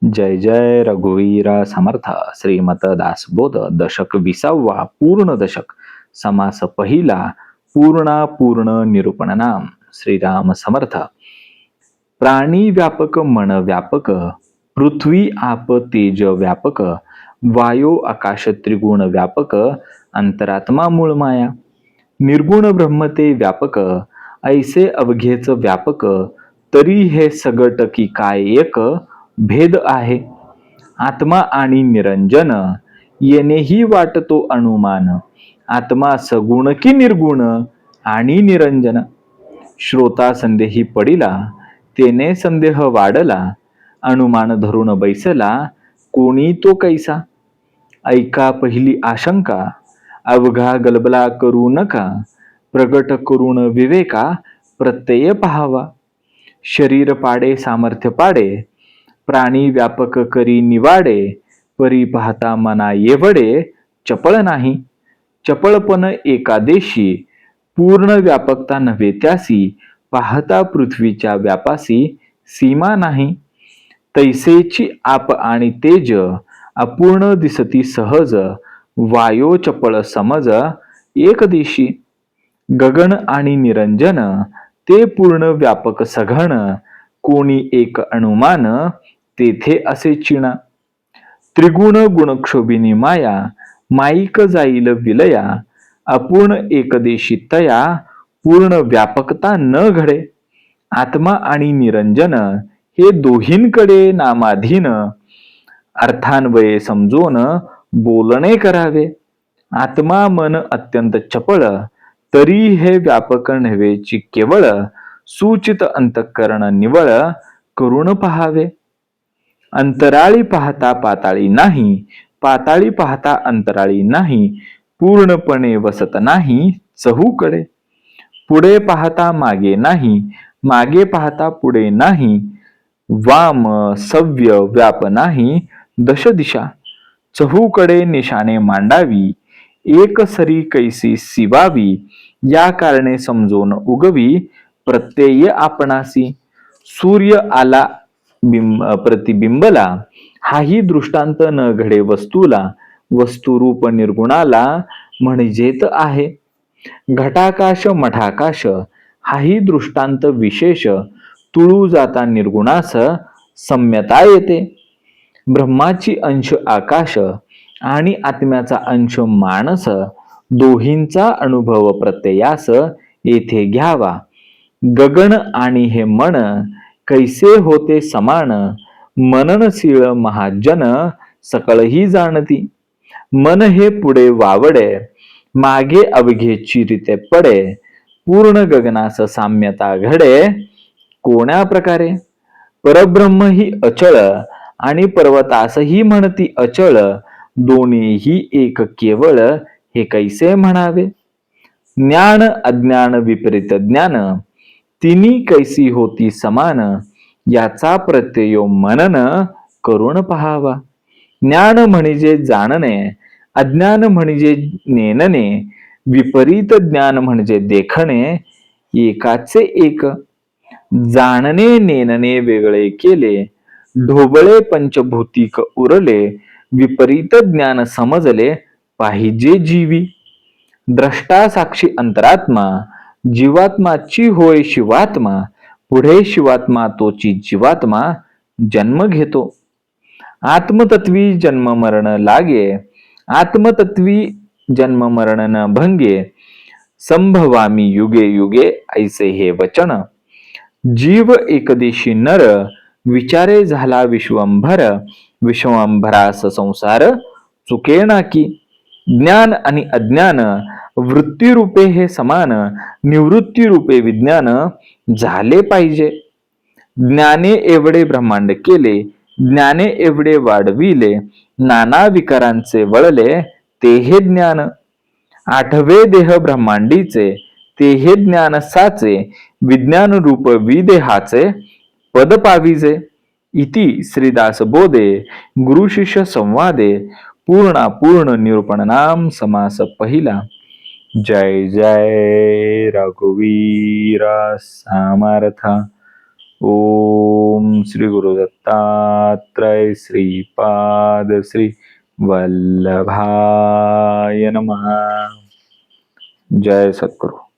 जय जय रघुवीरा समर्थ श्रीमत दासबोध दशक 20वा पूर्ण दशक समास पहिला पूर्ण निरूपण नाम श्रीराम समर्थ. प्राणी व्यापक मन व्यापक पृथ्वी आप तेज व्यापक वायो आकाश त्रिगुण व्यापक अंतरात्मा मूळ माया निर्गुण ब्रह्म ते व्यापक ऐसे अवघेच व्यापक तरी हे सगट की काय एक भेद आहे. आत्मा आणि निरंजन येणेही वाटतो अनुमान आत्मा सगुण की निर्गुण आणि निरंजन. श्रोता संदेही पडिला तेने संदेह वाढला अनुमान धरून बैसला कोणी तो कैसा. ऐका पहिली आशंका अवघा गलबला करू नका प्रगट करून विवेका प्रत्यय पहावा. शरीर पाडे सामर्थ्य पाडे प्राणी व्यापक करी निवाडे परी पाहता मना येवडे चपळ नाही. चपळपण एकादेशी पूर्ण व्यापकता नव्हे त्यासी पाहता पृथ्वीच्या व्यापासी सीमा नाही. तैसेची आप आणि तेज अपूर्ण दिसती सहज वायो चपळ समज एक दिशी. गगन आणि निरंजन ते पूर्ण व्यापक सघन कोणी एक अनुमान तेथे असे चिणा. त्रिगुण गुणक्षोभिनी माया माईक जाईल विलया अपूर्ण एकदेशी तया पूर्ण व्यापकता न घडे. आत्मा आणि निरंजन हे दोहींकडे नामाधीन अर्थान्वये समजून बोलणे करावे. आत्मा मन अत्यंत चपळ तरी हे व्यापक नव्हेची केवळ सूचित अंतःकरण निवळ करून पहावे. अंतराळी पाहता पाताळी नाही पाताळी पाहता अंतराळी नाही पूर्णपणे वसत नाही चहूकडे. पुढे पाहता मागे नाही मागे पाहता पुढे नाही वाम सव्य व्याप नाही दश दिशा. चहूकडे निशाणे मांडावी एक सरी कैसी सिवावी या कारणे समजून उगवी प्रत्यय आपणासी. सूर्य आला प्रतिबिंबला हाही दृष्टांत न घडे वस्तूला वस्तुरूप निर्गुणाला म्हणजेत आहे. घटाकाश मठाकाश हाही दृष्टांत विशेष तुळू जाता निर्गुणास सम्यता येते. ब्रह्माची अंश आकाश आणि आत्म्याचा अंश मानस दोहींचा अनुभव प्रत्ययास येथे घ्यावा. गगन आणि हे मन कैसे होते समान मननशील महाजन सकळही जाणती. मन हे पुढे वावडे मागे अवघे चिरिते पडे पूर्ण गगनास साम्यता घडे कोण्या प्रकारे. परब्रह्म ही अचळ आणि पर्वतासही म्हणती अचळ दोन्हीही एक केवळ हे कैसे म्हणावे. ज्ञान अज्ञान विपरीत ज्ञान तिन्ही कैसी होती समान याचा प्रत्यय मनन करून पहावा. ज्ञान म्हणजे जाणणे अज्ञान म्हणजे नेनने विपरीत ज्ञान म्हणजे देखणे एकाचे एक. जाणणे नेनने वेगळे केले ढोबळे पंचभूतिक उरले विपरीत ज्ञान समजले पाहिजे जीवी. द्रष्टा साक्षी अंतरात्मा जीवात्माची होय शिवात्मा पुढे शिवात्मा तोची जीवात्मा जन्म घेतो. आत्मतत्वी जन्म मरण लागे आत्मतत्वी जन्म मरण न भंगे संभवामी युगे युगे ऐसे हे वचन. जीव एकदेशी नर विचारे झाला विश्वंभर विश्वंभरास संसार चुकेना की. ज्ञान आणि अज्ञान वृत्तीरूपे हे समान निवृत्ती रूपे विज्ञान झाले पाहिजे. ज्ञाने एवढे ब्रह्मांड केले ज्ञाने एवढे वाढविले नाना विकारांचे वळले ते हे ज्ञान. आठवे देह ब्रह्मांडीचे ते हे ज्ञान साचे विज्ञान रूप विदेहाचे पद पाविजे. इति श्रीदास बोधे गुरु शिष्य संवादे पूर्ण निरूपण नाम समास पहिला. जय जय रघुवीर समर्थ. ओम श्री गुरु दत्तात्रय श्रीपाद श्री वल्लभाय नमः. जय सद्गुरु.